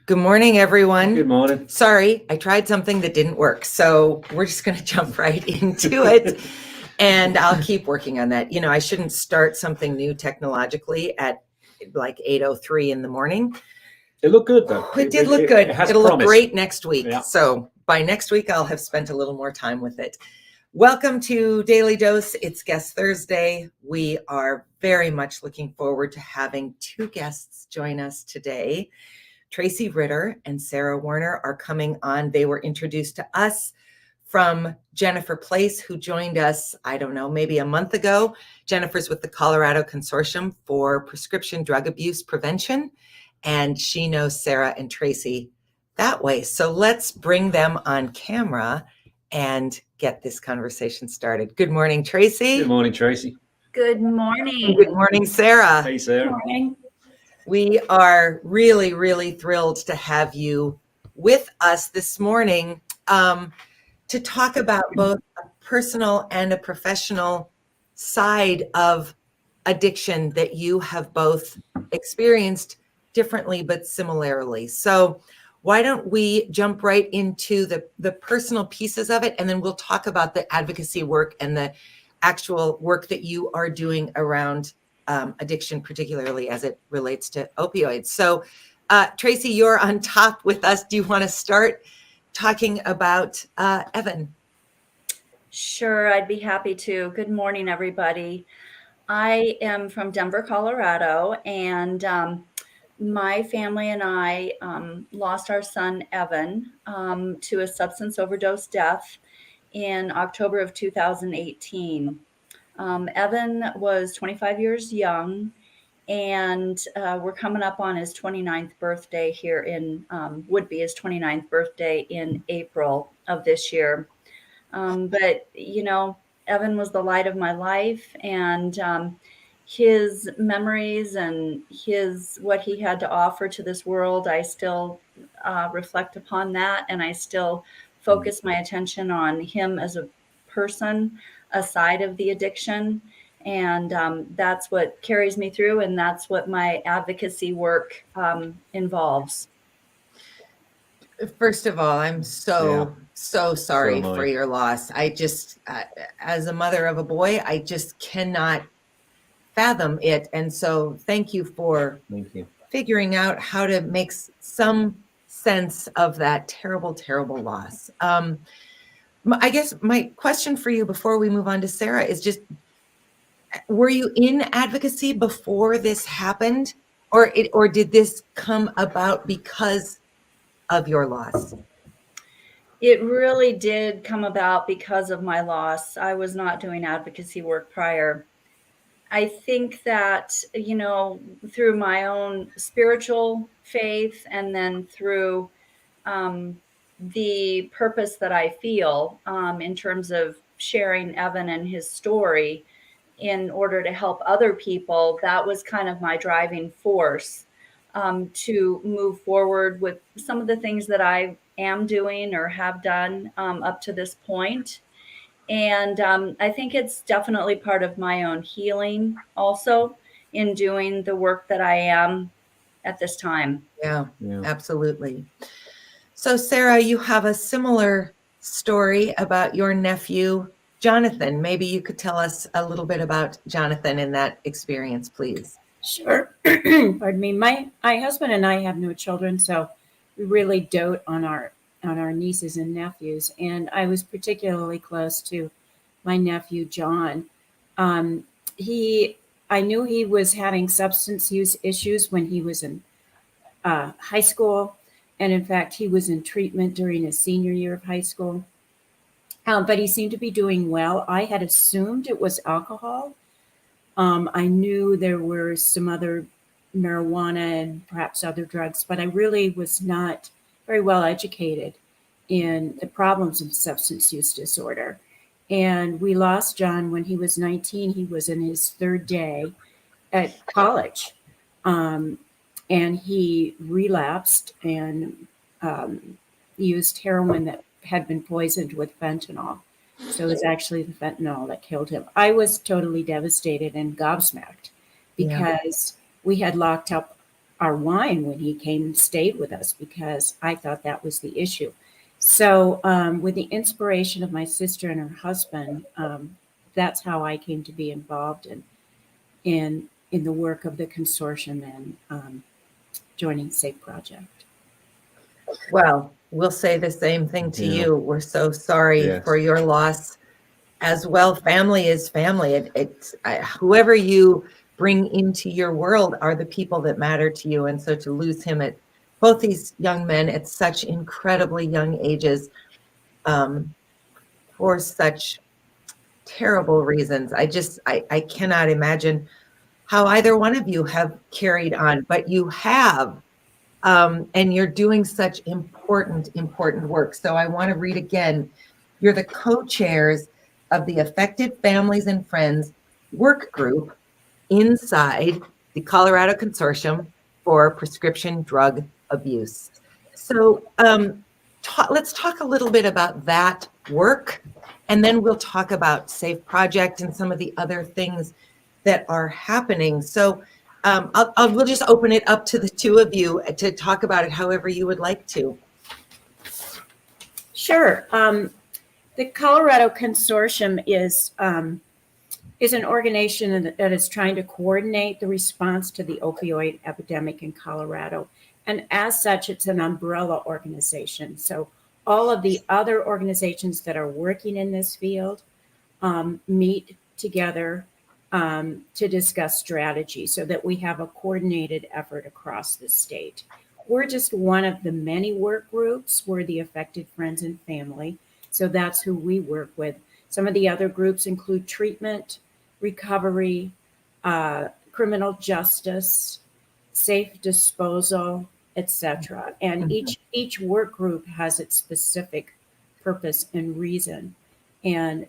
Good morning, everyone. Good morning. Sorry, I tried something that didn't work, so we're just going to jump right into it, and I'll keep working on that. You know, I shouldn't start something new technologically at like 8:03 in the morning. It looked good, though. It did look good. It'll look great next week. Yeah. So by next week, I'll have spent a little more time with it. Welcome to Daily Dose. It's Guest Thursday. We are very much looking forward to having two guests join us today. Tracy Ritter and Sarah Werner are coming on. They were introduced to us from Jennifer Place, who joined us, I don't know, maybe a month ago. Jennifer's with the Colorado Consortium for Prescription Drug Abuse Prevention, and she knows Sarah and Tracy that way. So let's bring them on camera and get this conversation started. Good morning, Tracy. Good morning, Tracy. Good morning. Good morning, Sarah. Hey, Sarah. Good morning. We are really, really thrilled to have you with us this morning to talk about both a personal and a professional side of addiction that you have both experienced differently but similarly. So why don't we jump right into the personal pieces of it, and then we'll talk about the advocacy work and the actual work that you are doing around addiction, particularly as it relates to opioids. So, Tracy, you're on top with us. Do you want to start talking about Evan? Sure, I'd be happy to. Good morning, everybody. I am from Denver, Colorado, and my family and I lost our son, Evan, to a substance overdose death in October of 2018. Evan was 25 years young, and we're coming up on his 29th birthday here would be his 29th birthday in April of this year. But, you know, Evan was the light of my life, and his memories and what he had to offer to this world, I still reflect upon that, and I still focus my attention on him as a person aside of the addiction. And that's what carries me through, and that's what my advocacy work involves. First of all, I'm so sorry for your loss. I just, as a mother of a boy, I just cannot fathom it. And so thank you for figuring out how to make some sense of that terrible, terrible loss. I guess my question for you before we move on to Sarah is just, were you in advocacy before this happened, or did this come about because of your loss? It really did come about because of my loss. I was not doing advocacy work prior. I think that, you know, through my own spiritual faith, and then through the purpose that I feel in terms of sharing Evan and his story in order to help other people, that was kind of my driving force to move forward with some of the things that I am doing or have done up to this point. And I think it's definitely part of my own healing also in doing the work that I am at this time. Yeah, absolutely. So Sarah, you have a similar story about your nephew, Jonathan. Maybe you could tell us a little bit about Jonathan and that experience, please. Sure. Pardon me. My husband and I have no children, so we really dote on our nieces and nephews. And I was particularly close to my nephew, John. I knew he was having substance use issues when he was in high school. And in fact, he was in treatment during his senior year of high school. But he seemed to be doing well. I had assumed it was alcohol. I knew there were some other marijuana and perhaps other drugs, but I really was not very well educated in the problems of substance use disorder. And we lost John when he was 19. He was in his third day at college. And he relapsed and used heroin that had been poisoned with fentanyl. So it was actually the fentanyl that killed him. I was totally devastated and gobsmacked because we had locked up our wine when he came and stayed with us, because I thought that was the issue. So with the inspiration of my sister and her husband, that's how I came to be involved in the work of the consortium and joining Safe Project. Well, we'll say the same thing to Yeah. you. We're so sorry Yes. for your loss as well. Family is family. Whoever you bring into your world are the people that matter to you. And so to lose him at both these young men at such incredibly young ages, for such terrible reasons, I cannot imagine how either one of you have carried on, but you have. And you're doing such important work. So I want to read again. You're the co-chairs of the Affected Families and Friends work group inside the Colorado Consortium for Prescription Drug Abuse. So let's talk a little bit about that work, and then we'll talk about Safe Project and some of the other things that are happening. So we'll just open it up to the two of you to talk about it however you would like to. Sure. The Colorado Consortium is an organization that is trying to coordinate the response to the opioid epidemic in Colorado. And as such, it's an umbrella organization. So all of the other organizations that are working in this field meet together to discuss strategy so that we have a coordinated effort across the state. We're just one of the many work groups. We're the Affected Friends and Family. So that's who we work with. Some of the other groups include treatment, recovery, criminal justice, safe disposal, etc. And each work group has its specific purpose and reason. And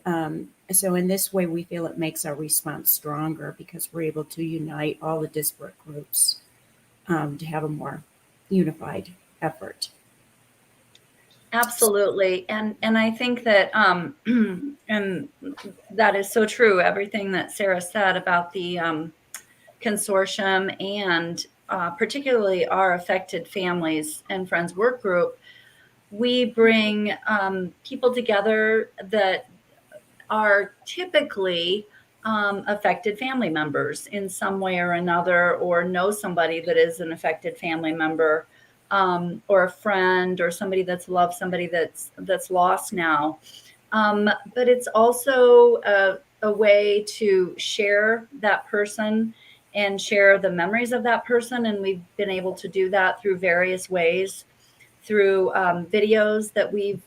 so in this way, we feel it makes our response stronger because we're able to unite all the disparate groups to have a more unified effort. Absolutely. And I think that, and that is so true, everything that Sarah said about the consortium and particularly our Affected Families and Friends work group. We bring people together that are typically affected family members in some way or another, or know somebody that is an affected family member, or a friend, or somebody that's loved somebody that's lost now. But it's also a way to share that person and share the memories of that person. And we've been able to do that through various ways, through videos that we've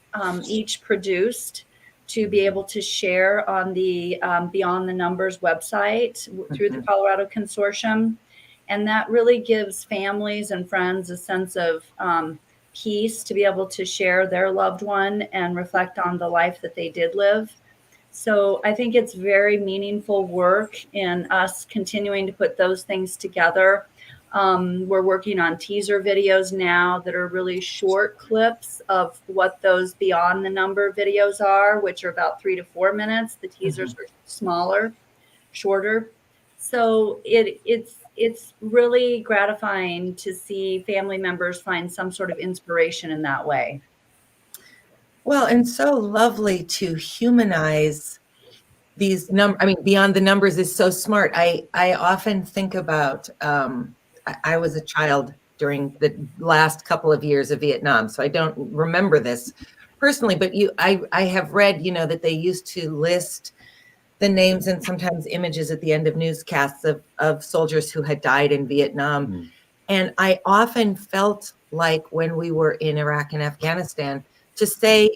each produced to be able to share on the Beyond the Numbers website through the Colorado Consortium. And that really gives families and friends a sense of peace to be able to share their loved one and reflect on the life that they did live. So I think it's very meaningful work in us continuing to put those things together. We're working on teaser videos now that are really short clips of what those Beyond the Number videos are, which are about 3 to 4 minutes. The teasers are smaller, shorter. So it's really gratifying to see family members find some sort of inspiration in that way. Well, and so lovely to humanize these numbers. I mean, Beyond the Numbers is so smart. I often think about, I was a child during the last couple of years of Vietnam, so I don't remember this personally, but I have read, that they used to list the names and sometimes images at the end of newscasts of soldiers who had died in Vietnam. And I often felt like when we were in Iraq and Afghanistan, to say,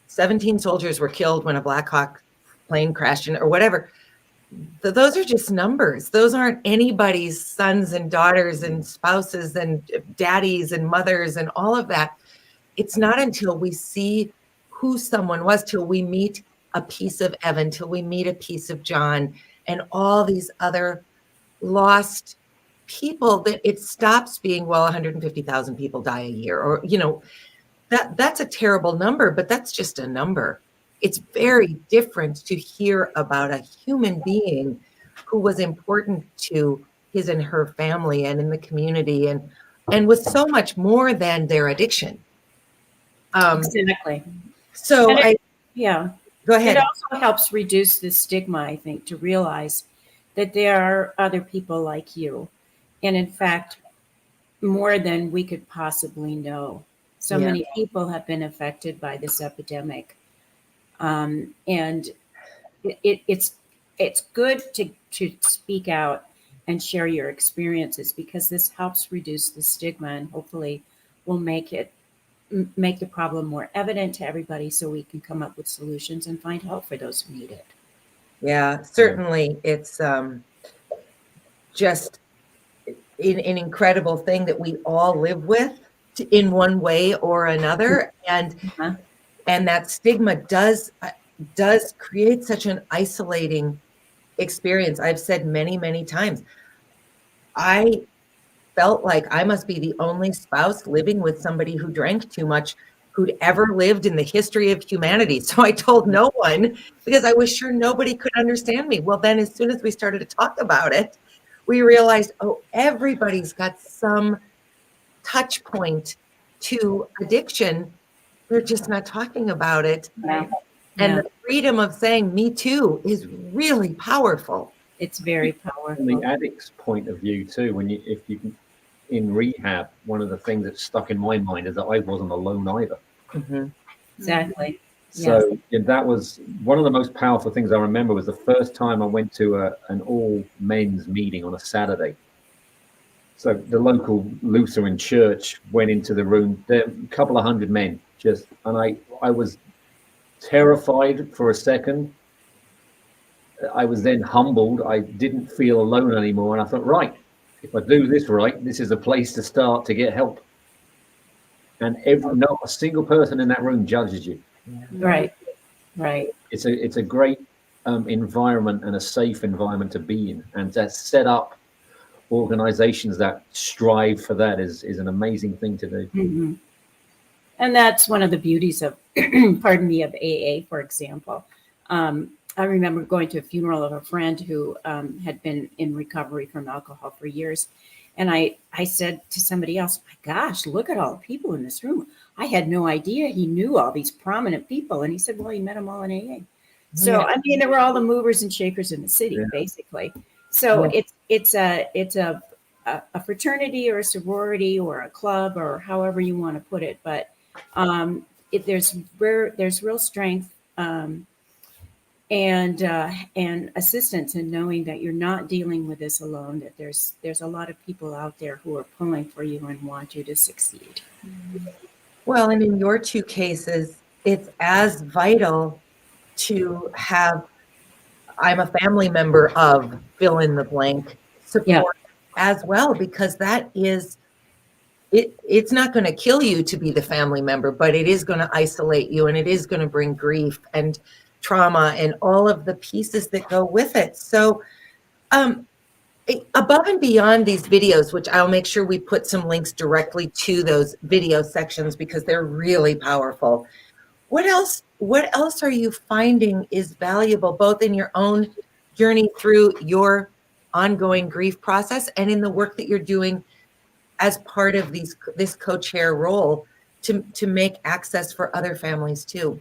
17 soldiers were killed when a Black Hawk plane crashed or whatever. Those are just numbers. Those aren't anybody's sons and daughters and spouses and daddies and mothers and all of that. It's not until we see who someone was, till we meet a piece of Evan, till we meet a piece of John and all these other lost people, that it stops being, well, 150,000 people die a year, or, that's a terrible number, but that's just a number. It's very different to hear about a human being who was important to his and her family and in the community, and was so much more than their addiction. Exactly. So And I yeah, go it ahead. also helps reduce the stigma, I think, to realize that there are other people like you. And in fact, more than we could possibly know. So Yeah. many people have been affected by this epidemic. And it's good to speak out and share your experiences, because this helps reduce the stigma and hopefully will make the problem more evident to everybody, so we can come up with solutions and find help for those who need it. Yeah, certainly. It's just an incredible thing that we all live with in one way or another, Huh? and that stigma does create such an isolating experience. I've said many, many times, I felt like I must be the only spouse living with somebody who drank too much, who'd ever lived in the history of humanity. So I told no one, because I was sure nobody could understand me. Well, then as soon as we started to talk about it, we realized, oh, everybody's got some touch point to addiction. They're just not talking about it. Yeah. And Yeah. the freedom of saying me too is really powerful. It's very From the powerful. addict's point of view too, if you can, in rehab, one of the things that stuck in my mind is that I wasn't alone either. Mhm. Exactly. So that was one of the most powerful things I remember. Was the first time I went to an all men's meeting on a Saturday. So the local Lutheran church went into the room. There, a couple of hundred men, and I was terrified for a second. I was then humbled. I didn't feel alone anymore, and I thought, right, if I do this right, this is a place to start to get help. And not a single person in that room judges you. Right. Right. It's a great environment and a safe environment to be in, and to set up organizations that strive for that is an amazing thing to do. Mm-hmm. And that's one of the beauties of, pardon me, of AA, for example. I remember going to a funeral of a friend who had been in recovery from alcohol for years. And I said to somebody else, my gosh, look at all the people in this room. I had no idea he knew all these prominent people. And he said, well, he met them all in AA. So, I mean, there were all the movers and shakers in the city, basically. So it's a fraternity or a sorority or a club or however you want to put it. But there's real strength and assistance in knowing that you're not dealing with this alone. That there's a lot of people out there who are pulling for you and want you to succeed. Well, and in your two cases, it's as vital to have I'm a family member of fill in the blank support as well, because that is it's not going to kill you to be the family member, but it is going to isolate you, and it is going to bring grief and trauma and all of the pieces that go with it. So above and beyond these videos, which I'll make sure we put some links directly to those video sections because they're really powerful. What else are you finding is valuable, both in your own journey through your ongoing grief process and in the work that you're doing as part of this co-chair role to make access for other families too?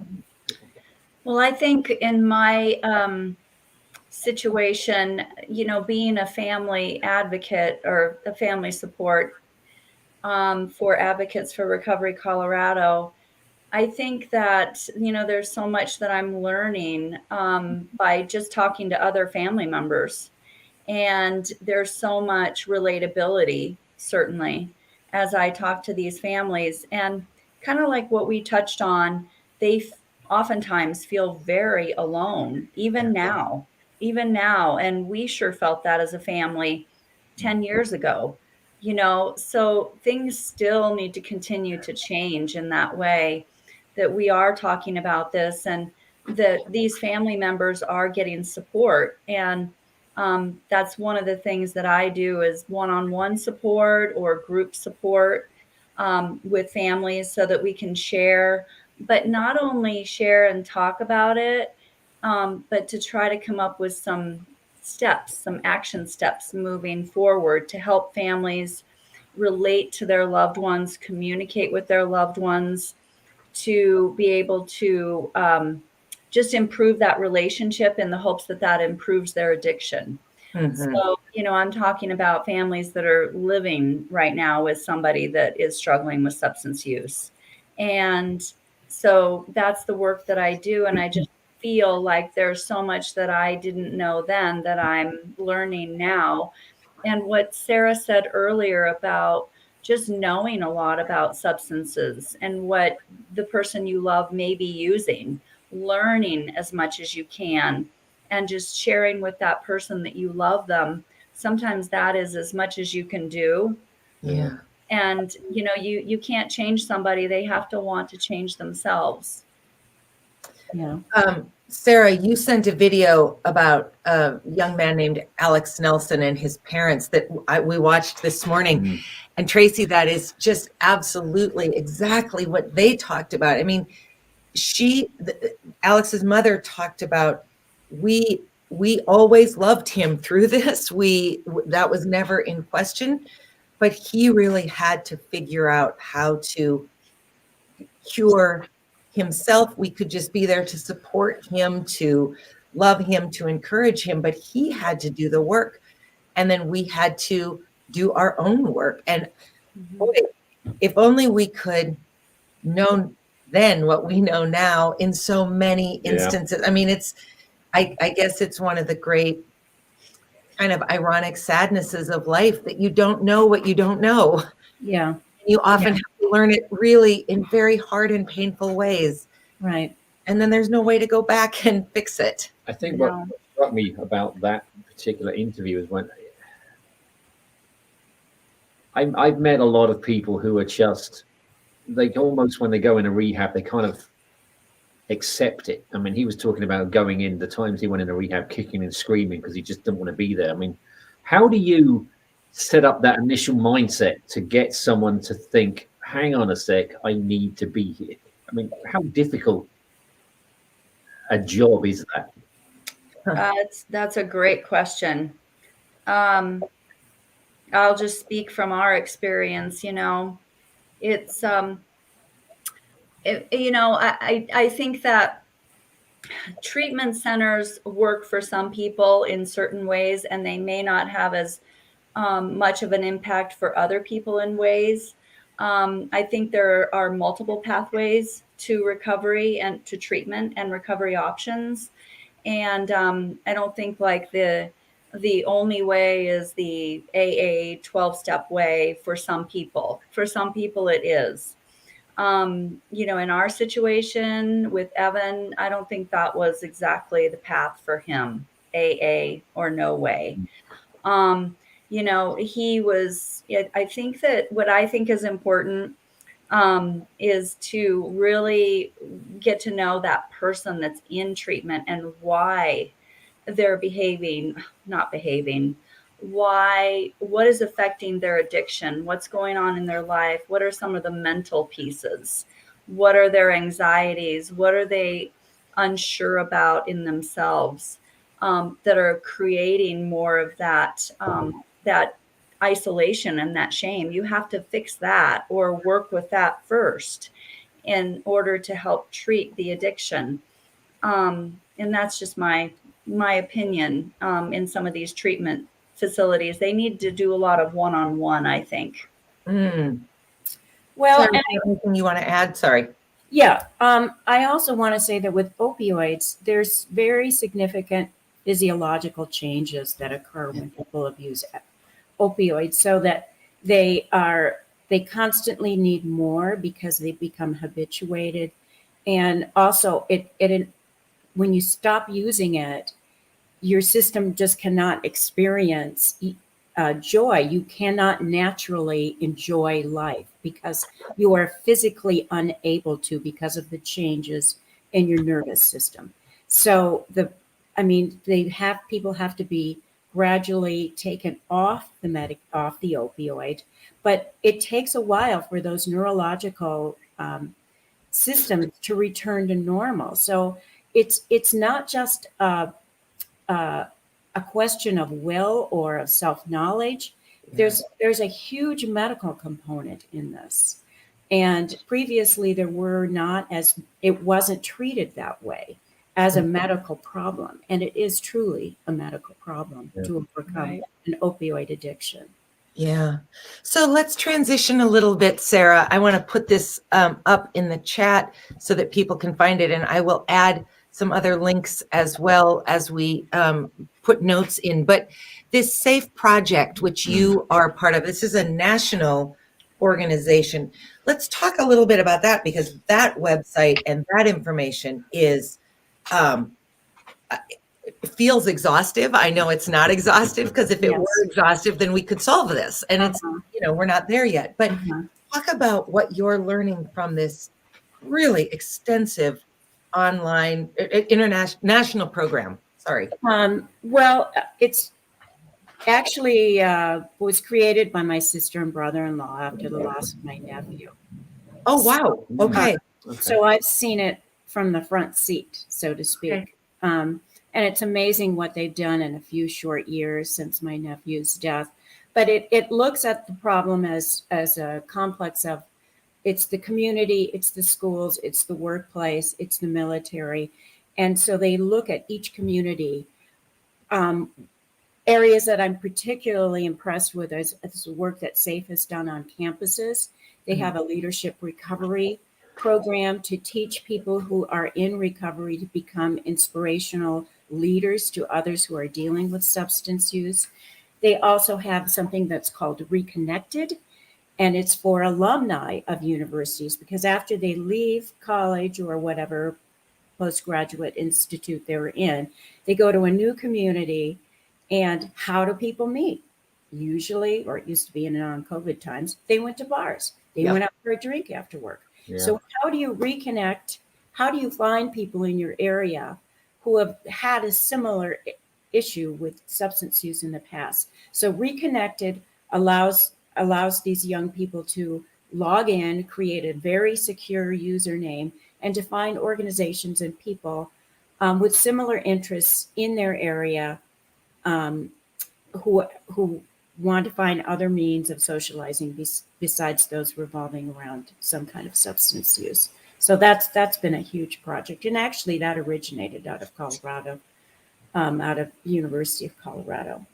Well, I think in my situation, being a family advocate or a family support for Advocates for Recovery Colorado, I think that, there's so much that I'm learning by just talking to other family members. And there's so much relatability, certainly, as I talk to these families. And kind of like what we touched on, they oftentimes feel very alone, even now. And we sure felt that as a family 10 years ago, so things still need to continue to change in that way, that we are talking about this and that these family members are getting support. And that's one of the things that I do is one-on-one support or group support with families so that we can share, but not only share and talk about it, but to try to come up with some steps, some action steps moving forward to help families relate to their loved ones, communicate with their loved ones, to be able to just improve that relationship in the hopes that that improves their addiction. So, I'm talking about families that are living right now with somebody that is struggling with substance use. And so that's the work that I do. And I just feel like there's so much that I didn't know then that I'm learning now. And what Sarah said earlier about just knowing a lot about substances and what the person you love may be using, learning as much as you can, and just sharing with that person that you love them. Sometimes that is as much as you can do. Yeah. And you can't change somebody. They have to want to change themselves. Yeah. Sarah, you sent a video about a young man named Alex Nelson and his parents that we watched this morning. And Tracy, that is just absolutely exactly what they talked about. I mean, Alex's mother talked about, we always loved him through this. That was never in question, but he really had to figure out how to cure himself. We could just be there to support him, to love him, to encourage him, but he had to do the work. And then we had to do our own work. And boy, if only we could know then what we know now in so many instances. I mean, I guess it's one of the great kind of ironic sadnesses of life that you don't know what you don't know. Yeah. You often have to learn it really in very hard and painful ways. Right. And then there's no way to go back and fix it. I think what struck me about that particular interview is when I've met a lot of people who are just, they almost, when they go into rehab, they kind of accept it. I mean, he was talking about going in, the times he went into rehab, kicking and screaming because he just didn't want to be there. I mean, how do you set up that initial mindset to get someone to think, hang on a sec, I need to be here? I mean, how difficult a job is that? That's a great question. I'll just speak from our experience. It's I think that treatment centers work for some people in certain ways, and they may not have as much of an impact for other people in ways. I think there are multiple pathways to recovery and to treatment and recovery options. And I don't think like the only way is the AA 12-step way for some people. For some people it is. In our situation with Evan, I don't think that was exactly the path for him, AA or no way. He was, I think that what I think is important is to really get to know that person that's in treatment and why they're not behaving, what is affecting their addiction, what's going on in their life, what are some of the mental pieces, what are their anxieties, what are they unsure about in themselves that are creating more of that isolation and that shame. You have to fix that or work with that first in order to help treat the addiction. And that's just my opinion. In some of these treatment facilities, they need to do a lot of one-on-one, I think. Well, Sarah, anything you want to add? Sorry. Yeah. I also want to say that with opioids, there's very significant physiological changes that occur when people abuse opioids, so that they constantly need more because they become habituated. And also it when you stop using it, your system just cannot experience joy. You cannot naturally enjoy life because you are physically unable to, because of the changes in your nervous system. So people have to be gradually taken off the opioid, but it takes a while for those neurological systems to return to normal. So it's not just a question of will or of self-knowledge. There's a huge medical component in this. And previously there were not, as it wasn't treated that way as a medical problem. And it is truly a medical problem to overcome an opioid addiction. Yeah. So let's transition a little bit, Sarah. I want to put this up in the chat so that people can find it. And I will add some other links as well as we put notes in. But this SAFE project, which you are part of, this is a national organization. Let's talk a little bit about that, because that website and that information is it feels exhaustive. I know it's not exhaustive, because if it were exhaustive, then we could solve this. And it's, we're not there yet. But talk about what you're learning from this really extensive online international program. Sorry. Well, it's actually was created by my sister and brother-in-law after the loss of my nephew. Oh, wow. Okay. So I've seen it from the front seat, so to speak. And it's amazing what they've done in a few short years since my nephew's death. But it looks at the problem as a complex of, it's the community, it's the schools, it's the workplace, it's the military. And so they look at each community. Areas that I'm particularly impressed with is the work that SAFE has done on campuses. They have a leadership recovery program to teach people who are in recovery to become inspirational leaders to others who are dealing with substance use. They also have something that's called Reconnected, and it's for alumni of universities, because after they leave college or whatever postgraduate institute they're in, they go to a new community. And how do people meet? Usually, or it used to be in non-COVID times, they went to bars. They went out for a drink after work. So how do you reconnect? How do you find people in your area who have had a similar issue with substance use in the past? So Reconnected allows these young people to log in, create a very secure username, and to find organizations and people with similar interests in their area, who want to find other means of socializing besides those revolving around some kind of substance use. So that's been a huge project, and actually that originated out of Colorado, out of University of Colorado.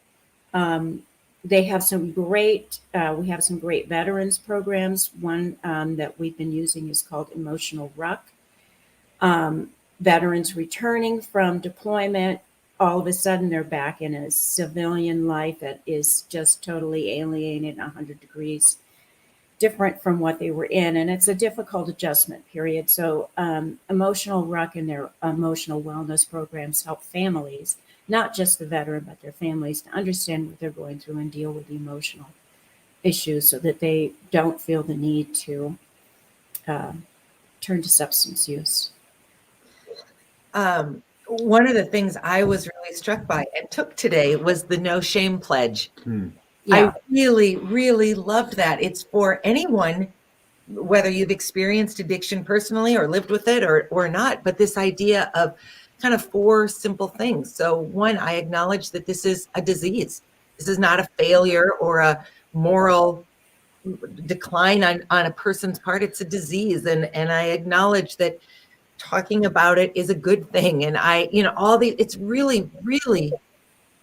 They have some great. We have some great veterans programs. One that we've been using is called Emotional Ruck. Veterans returning from deployment, all of a sudden they're back in a civilian life that is just totally alienated 100 degrees different from what they were in. And it's a difficult adjustment period. So Emotional Ruck and their emotional wellness programs help families, not just the veteran, but their families, to understand what they're going through and deal with the emotional issues so that they don't feel the need to turn to substance use. One of the things I was really struck by and took today was the No Shame Pledge. I really, really loved that. It's for anyone, whether you've experienced addiction personally or lived with it or not, but this idea of kind of 4 simple things. So 1, I acknowledge that this is a disease. This is not a failure or a moral decline on a person's part. It's a disease. And I acknowledge that talking about it is a good thing. And it's really, really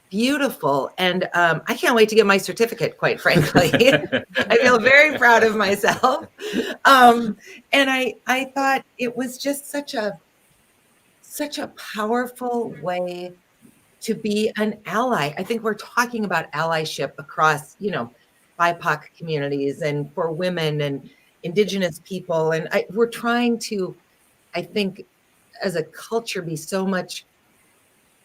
beautiful. And I can't wait to get my certificate, quite frankly. I feel very proud of myself. And I thought it was just such a powerful way to be an ally. I think we're talking about allyship across, BIPOC communities and for women and Indigenous people. And we're trying to, I think, as a culture, be so much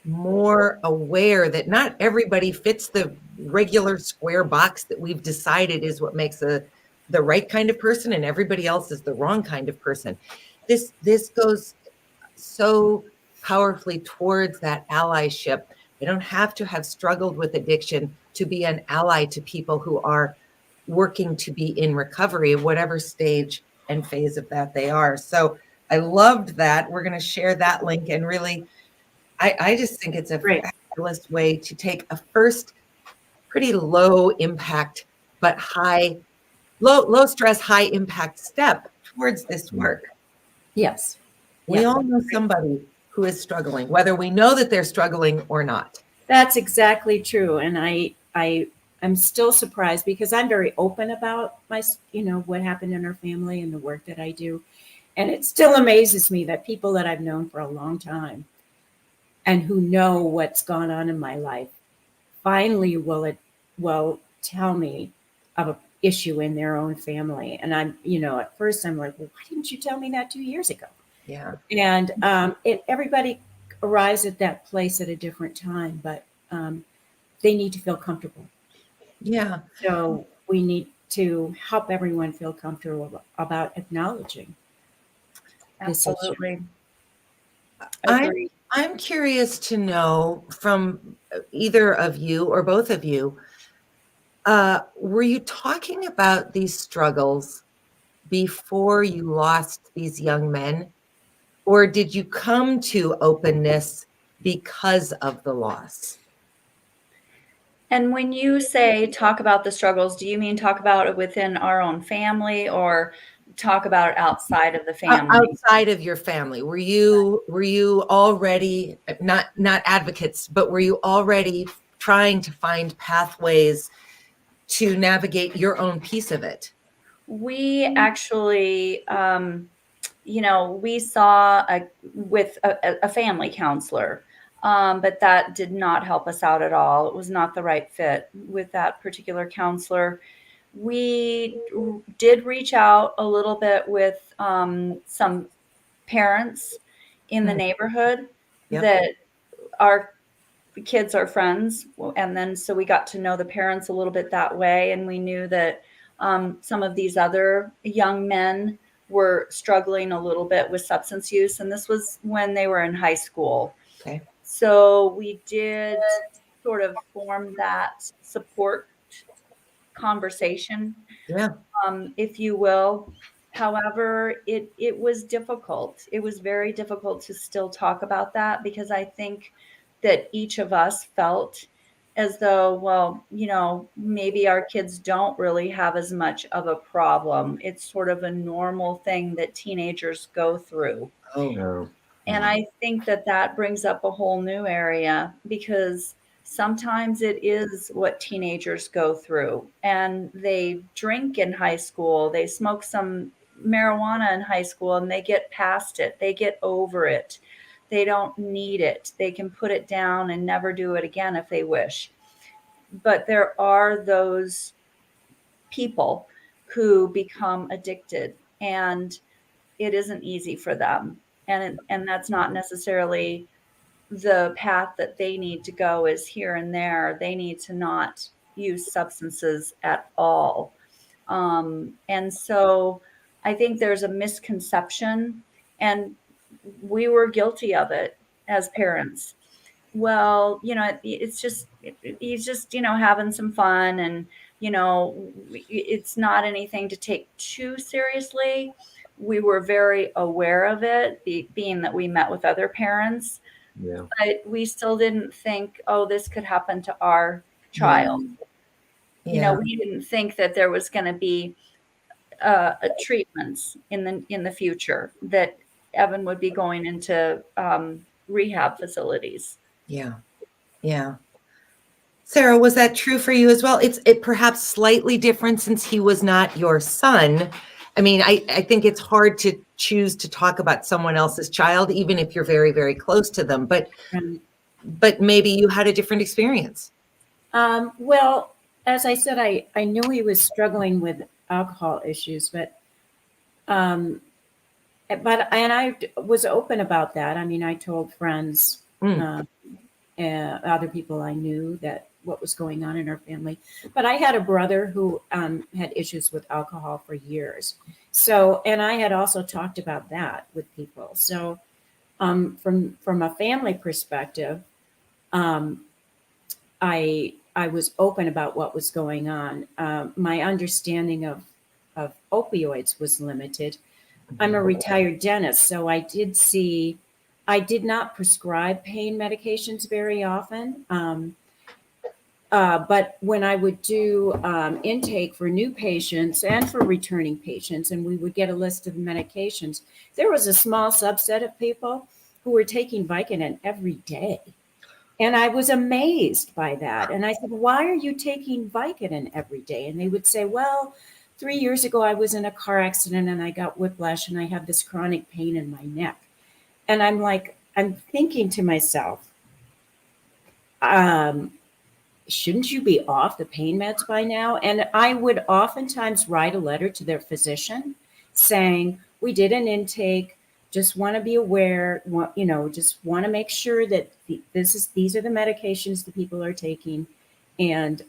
more aware that not everybody fits the regular square box that we've decided is what makes the right kind of person, and everybody else is the wrong kind of person. This goes so powerfully towards that allyship. They don't have to have struggled with addiction to be an ally to people who are working to be in recovery, whatever stage and phase of that they are. So I loved that. We're going to share that link, and really, I just think it's a fabulous way to take a first pretty low impact, but low stress, high impact step towards this work. Yes. We Yeah. all know somebody who is struggling, whether we know that they're struggling or not. That's exactly true. And I'm still surprised because I'm very open about what happened in our family and the work that I do. And it still amazes me that people that I've known for a long time and who know what's gone on in my life finally will tell me of an issue in their own family. And at first I'm like, well, why didn't you tell me that 2 years ago? Yeah. And everybody arrives at that place at a different time, but they need to feel comfortable. Yeah. So we need to help everyone feel comfortable about acknowledging this issue. Absolutely. I'm curious to know from either of you or both of you, were you talking about these struggles before you lost these young men? Or did you come to openness because of the loss? And when you say talk about the struggles, do you mean talk about it within our own family or talk about it outside of the family? Outside of your family, were you already not advocates, but were you already trying to find pathways to navigate your own piece of it? We actually, we saw with a family counselor, but that did not help us out at all. It was not the right fit with that particular counselor. We did reach out a little bit with some parents in the neighborhood Yep. that our kids are friends. And then so we got to know the parents a little bit that way. And we knew that some of these other young men were struggling a little bit with substance use. And this was when they were in high school. Okay. So we did sort of form that support conversation, Yeah. if you will. However, it was difficult. It was very difficult to still talk about that because I think that each of us felt as though, well, maybe our kids don't really have as much of a problem. It's sort of a normal thing that teenagers go through. Oh, No. And I think that brings up a whole new area because sometimes it is what teenagers go through. And they drink in high school, they smoke some marijuana in high school, and they get past it, they get over it. They don't need it. They can put it down and never do it again if they wish. But there are those people who become addicted, and it isn't easy for them. And that's not necessarily the path that they need to go is here and there. They need to not use substances at all. And so I think there's a misconception, and we were guilty of it as parents. Well, it's just, he's just, having some fun, and, it's not anything to take too seriously. We were very aware of it, being that we met with other parents, Yeah. but we still didn't think, oh, this could happen to our child. yeah. We didn't think that there was going to be treatments in the future, that Evan would be going into rehab facilities. Yeah. Yeah. Sarah, was that true for you as well? It perhaps slightly different since he was not your son. I mean, I think it's hard to choose to talk about someone else's child, even if you're very, very close to them. But maybe you had a different experience. Well, as I said, I knew he was struggling with alcohol issues, but I was open about that. I mean, I told friends, other people I knew, that what was going on in our family. But I had a brother who had issues with alcohol for years. So, and I had also talked about that with people. So, from a family perspective, I was open about what was going on. My understanding of opioids was limited. I'm a retired dentist, so I I did not prescribe pain medications very often. But when I would do intake for new patients and for returning patients, and we would get a list of medications, there was a small subset of people who were taking Vicodin every day. And I was amazed by that. And I said, why are you taking Vicodin every day? And they would say, well, 3 years ago, I was in a car accident and I got whiplash and I have this chronic pain in my neck. And I'm thinking to myself, shouldn't you be off the pain meds by now? And I would oftentimes write a letter to their physician saying, we did an intake, just want to be aware, just want to make sure that these are the medications the people are taking. And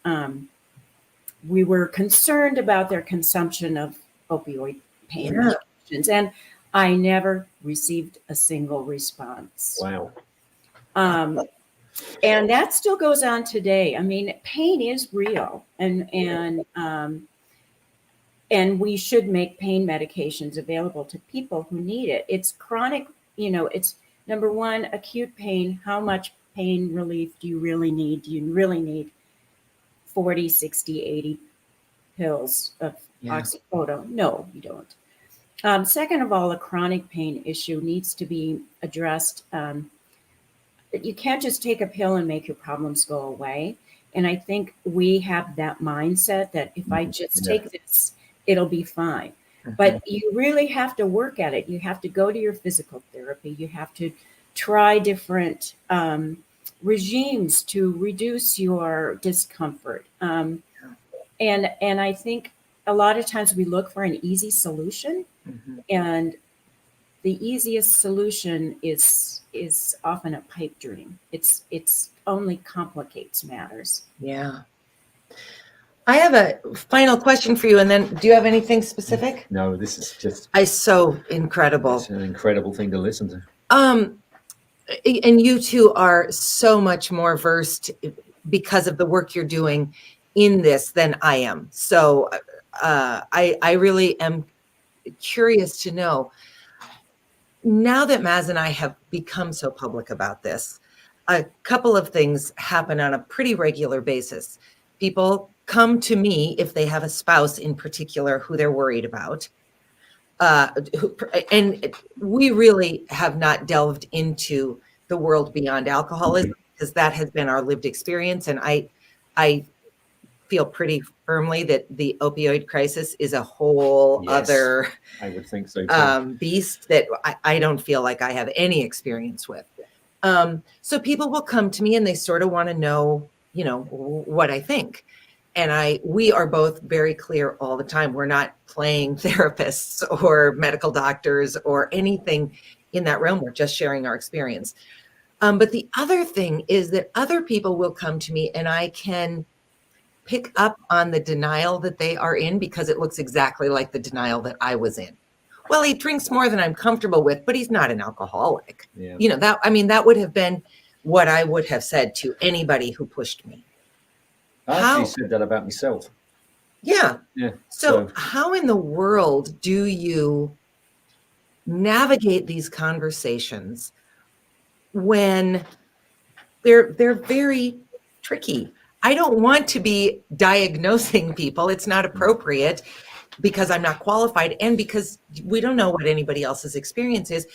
we were concerned about their consumption of opioid pain medications. And I never received a single response. Wow. And that still goes on today. I mean, pain is real, and we should make pain medications available to people who need it. It's chronic, it's number one, acute pain. How much pain relief do you really need? Do you really need 40, 60, 80 pills of oxycodone? No, you don't. Second of all, a chronic pain issue needs to be addressed. You can't just take a pill and make your problems go away. And I think we have that mindset that if I just take this, it'll be fine. But you really have to work at it. You have to go to your physical therapy. You have to try different regimes to reduce your discomfort. And I think a lot of times we look for an easy solution, and the easiest solution is often a pipe dream. It's only complicates matters. Yeah. I have a final question for you, and then do you have anything specific? No, this is just So incredible. It's an incredible thing to listen to. And you two are so much more versed because of the work you're doing in this than I am. So I really am curious to know, now that Maz and I have become so public about this, a couple of things happen on a pretty regular basis. People come to me if they have a spouse in particular who they're worried about. And we really have not delved into the world beyond alcoholism, because that has been our lived experience. And I feel pretty firmly that the opioid crisis is a whole other I would think so too. beast that I don't feel like I have any experience with. So people will come to me and they sort of want to know, what I think. And we are both very clear all the time. We're not playing therapists or medical doctors or anything in that realm. We're just sharing our experience. But the other thing is that other people will come to me and I can pick up on the denial that they are in, because it looks exactly like the denial that I was in. Well, he drinks more than I'm comfortable with, but he's not an alcoholic. Yeah. That would have been what I would have said to anybody who pushed me. I actually said that about myself. Yeah. Yeah. So how in the world do you navigate these conversations when they're very tricky? I don't want to be diagnosing people. It's not appropriate, because I'm not qualified and because we don't know what anybody else's experience is.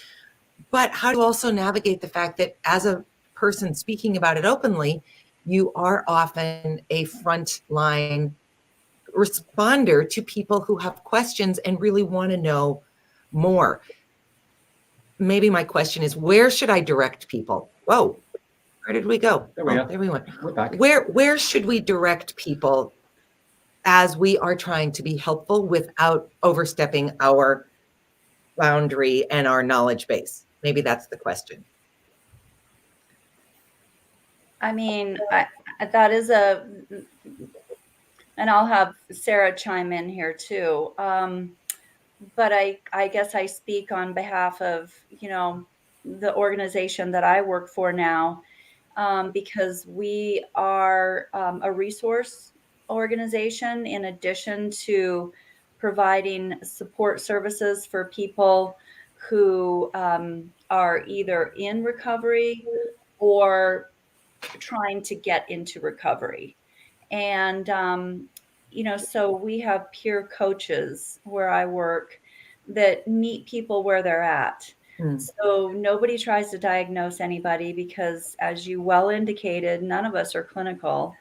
But how to also navigate the fact that as a person speaking about it openly, you are often a frontline responder to people who have questions and really want to know more. Maybe my question is, where should I direct people? Whoa, where did we go? There we go. There we went. We're back. Where should we direct people as we are trying to be helpful without overstepping our boundary and our knowledge base? Maybe that's the question. I mean, that is and I'll have Sarah chime in here too. But I guess I speak on behalf of, the organization that I work for now, because we are a resource organization in addition to providing support services for people who are either in recovery or trying to get into recovery. And, so we have peer coaches where I work that meet people where they're at. Mm. So nobody tries to diagnose anybody because, as you well indicated, none of us are clinical.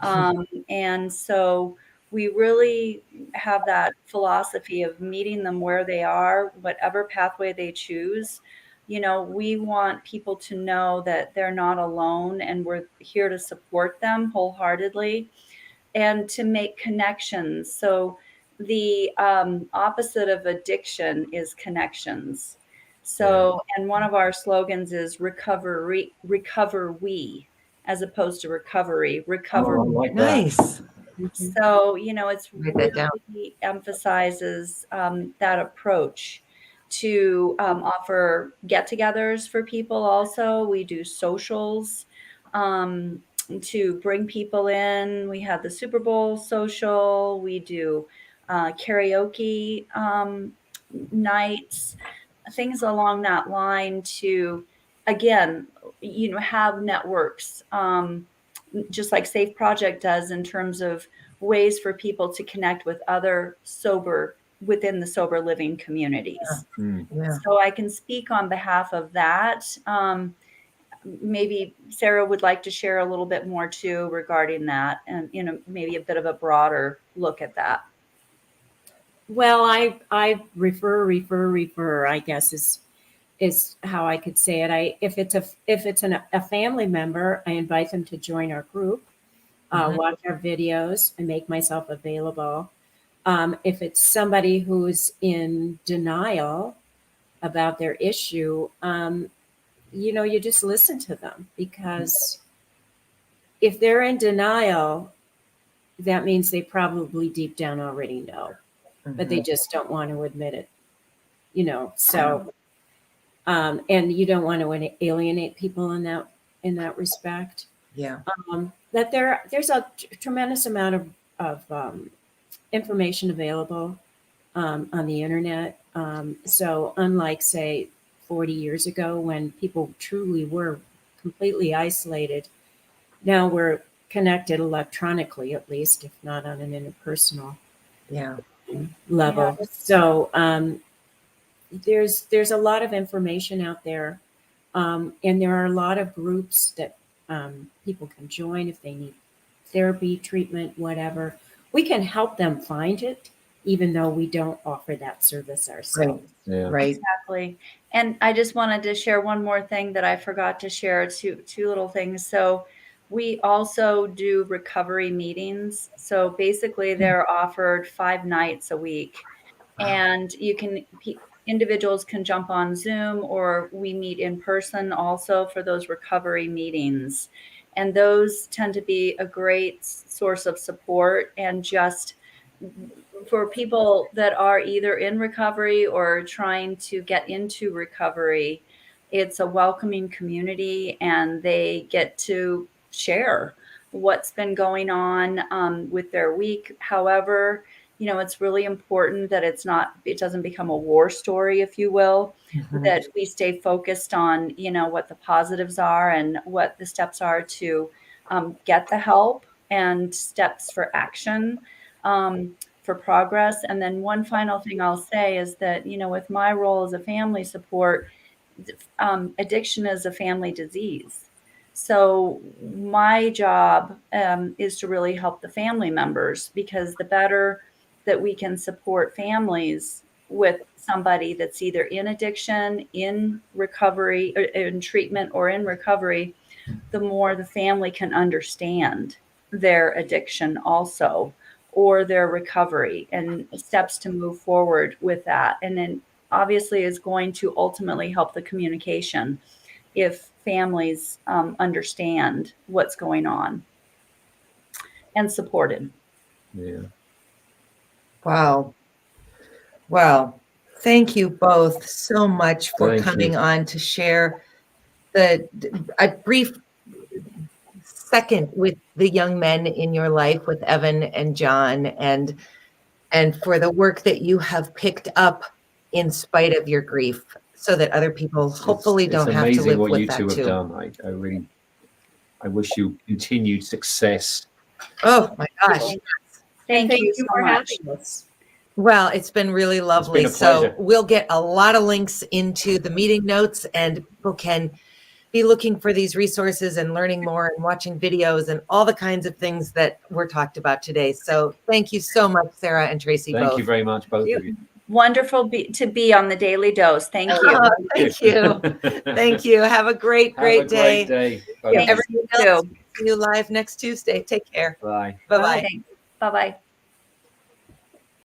And so we really have that philosophy of meeting them where they are, whatever pathway they choose. We want people to know that they're not alone and we're here to support them wholeheartedly and to make connections. So the opposite of addiction is connections. So, and one of our slogans is recover we, as opposed to recovery, recover. Oh, I like that. Nice. So, it's Write that down. really emphasizes that approach to offer get-togethers for people. Also, we do socials to bring people in. We have the Super Bowl social. We do karaoke nights, things along that line to, again, have networks. Just like Safe Project does in terms of ways for people to connect with other within the sober living communities. Yeah. So I can speak on behalf of that. Maybe Sarah would like to share a little bit more too regarding that, and maybe a bit of a broader look at that. Well, I refer, I guess is how I could say it. If it's a family member, I invite them to join our group, watch our videos, and make myself available. If it's somebody who's in denial about their issue, you just listen to them, because if they're in denial, that means they probably deep down already know, but they just don't want to admit it, so. And you don't want to alienate people in that respect. Yeah. That there's a tremendous amount of information available on the internet. So unlike, say, 40 years ago when people truly were completely isolated, now we're connected electronically, at least, if not on an interpersonal level. Yeah. So there's a lot of information out there, and there are a lot of groups that people can join if they need therapy, treatment, whatever. We can help them find it, even though we don't offer that service ourselves. Right. Exactly. And I just wanted to share one more thing that I forgot to share, two little things. So we also do recovery meetings. So basically they're offered 5 nights a week. Wow. And individuals can jump on Zoom, or we meet in person also for those recovery meetings. And those tend to be a great source of support, and just for people that are either in recovery or trying to get into recovery, it's a welcoming community, and they get to share what's been going on with their week. However, it's really important that it doesn't become a war story, if you will, that we stay focused on, what the positives are and what the steps are to get the help, and steps for action, for progress. And then one final thing I'll say is that, with my role as a family support, addiction is a family disease. So my job is to really help the family members, because the better that we can support families with somebody that's either in addiction, in recovery, or in treatment, or in recovery, the more the family can understand their addiction also, or their recovery, and steps to move forward with that. And then obviously is going to ultimately help the communication if families understand what's going on and supported. Yeah. Wow. Well, thank you both so much for Thank coming you. on to share a brief second with the young men in your life, with Evan and John, and for the work that you have picked up in spite of your grief, so that other people hopefully It's don't have to amazing live what with you that two have too. done. I wish you continued success. Oh my gosh. Thank you so for much. having us. Well, it's been really lovely. a So pleasure. we'll get a lot of links into the meeting notes, and people can be looking for these resources and learning more and watching videos and all the kinds of things that were talked about today. So thank you so much, Sarah and Tracy, Thank both. you very much, both of you. Wonderful to be on the Daily Dose. Thank you. Oh, thank you. Thank you. Have a great, Have a great day. day. Thanks, Everyone you else, too. see you live next Tuesday. Take care. Bye. Bye-bye. Thanks. Bye-bye.